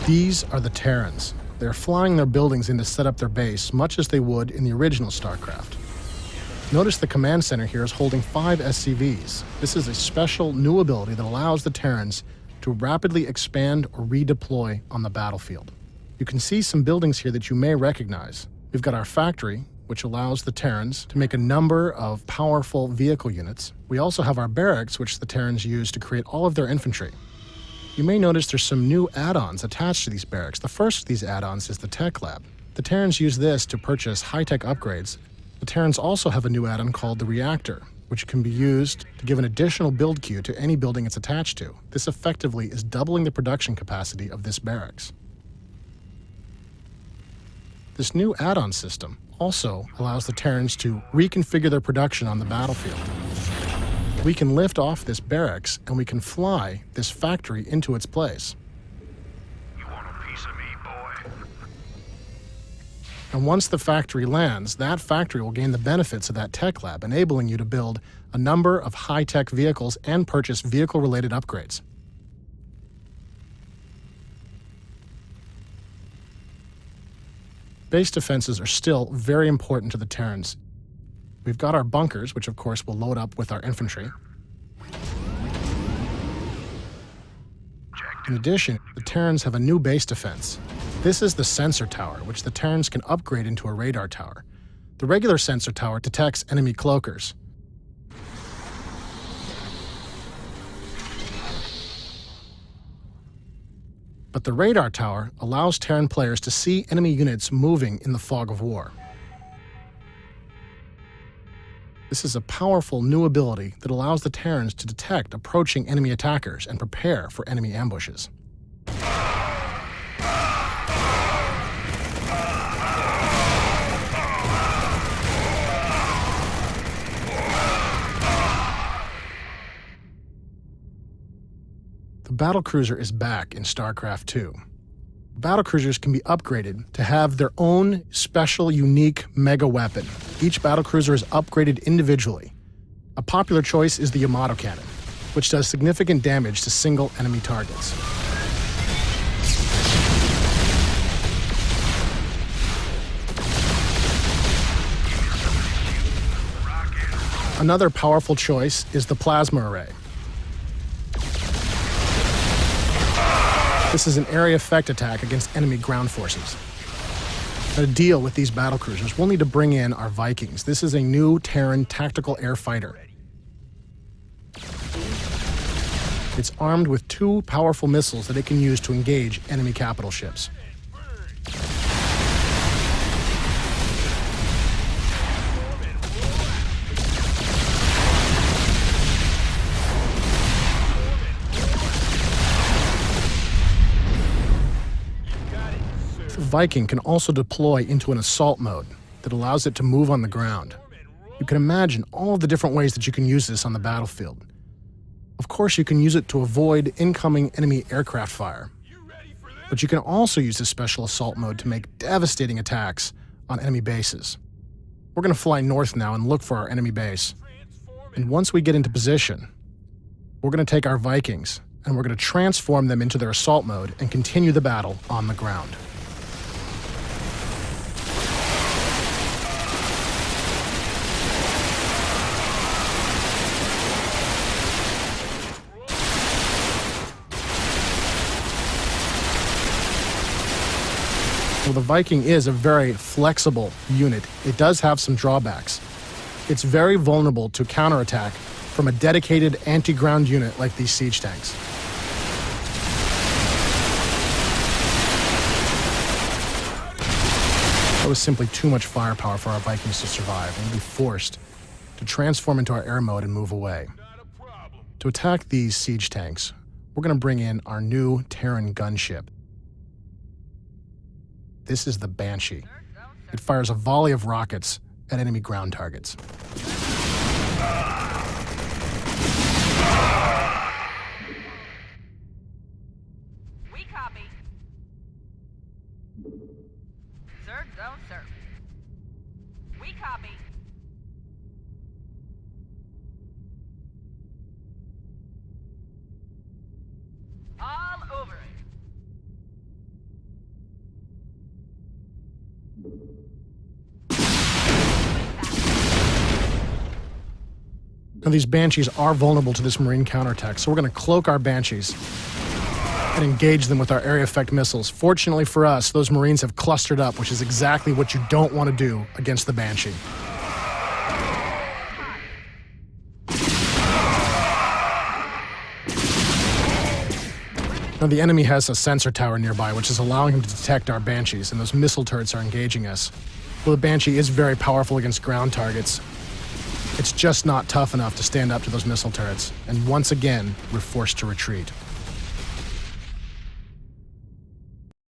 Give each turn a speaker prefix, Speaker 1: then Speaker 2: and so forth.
Speaker 1: These are the Terrans. They're flying their buildings in to set up their base, much as they would in the original Starcraft. Notice the command center here is holding 5 SCVs. This is a special new ability that allows the Terrans to rapidly expand or redeploy on the battlefield. You can see some buildings here that you may recognize. We've got our factory, which allows the Terrans to make a number of powerful vehicle units. We also have our barracks, which the Terrans use to create all of their infantry. You may notice there's some new add-ons attached to these barracks. The first of these add-ons is the Tech Lab. The Terrans use this to purchase high-tech upgrades. The Terrans also have a new add-on called the Reactor, which can be used to give an additional build queue to any building it's attached to. This effectively is doubling the production capacity of this barracks. This new add-on system also allows the Terrans to reconfigure their production on the battlefield. We can lift off this barracks and we can fly this factory into its place.
Speaker 2: You want a piece of me, boy?
Speaker 1: And once the factory lands, that factory will gain the benefits of that tech lab, enabling you to build a number of high-tech vehicles and purchase vehicle-related upgrades. Base defenses are still very important to the Terrans. We've got our bunkers, which of course will load up with our infantry. In addition, the Terrans have a new base defense. This is the sensor tower, which the Terrans can upgrade into a radar tower. The regular sensor tower detects enemy cloakers. But the radar tower allows Terran players to see enemy units moving in the fog of war. This is a powerful new ability that allows the Terrans to detect approaching enemy attackers and prepare for enemy ambushes. The battlecruiser is back in StarCraft 2. Battlecruisers can be upgraded to have their own special, unique mega weapon. Each battlecruiser is upgraded individually. A popular choice is the Yamato cannon, which does significant damage to single enemy targets. Another powerful choice is the plasma array. This is an area effect attack against enemy ground forces. To deal with these battlecruisers, we'll need to bring in our Vikings. This is a new Terran tactical air fighter. It's armed with 2 powerful missiles that it can use to engage enemy capital ships. The Viking can also deploy into an assault mode that allows it to move on the ground. You can imagine all of the different ways that you can use this on the battlefield. Of course, you can use it to avoid incoming enemy aircraft fire. But you can also use this special assault mode to make devastating attacks on enemy bases. We're going to fly north now and look for our enemy base. And once we get into position, we're going to take our Vikings and we're going to transform them into their assault mode and continue the battle on the ground. Well, the Viking is a very flexible unit. It does have some drawbacks. It's very vulnerable to counterattack from a dedicated anti-ground unit like these siege tanks. That was simply too much firepower for our Vikings to survive, and we'll be forced to transform into our air mode and move away. To attack these siege tanks, we're going to bring in our new Terran gunship. This is the Banshee. It fires a volley of rockets at enemy ground targets.
Speaker 3: We copy. Sir, don't, sir. We copy. All over it.
Speaker 1: Now, these Banshees are vulnerable to this Marine counterattack, so we're going to cloak our Banshees and engage them with our area effect missiles. Fortunately for us, those Marines have clustered up, which is exactly what you don't want to do against the Banshee. Now, the enemy has a sensor tower nearby, which is allowing him to detect our Banshees, and those missile turrets are engaging us. Well, the Banshee is very powerful against ground targets. It's just not tough enough to stand up to those missile turrets, and once again, we're forced to retreat.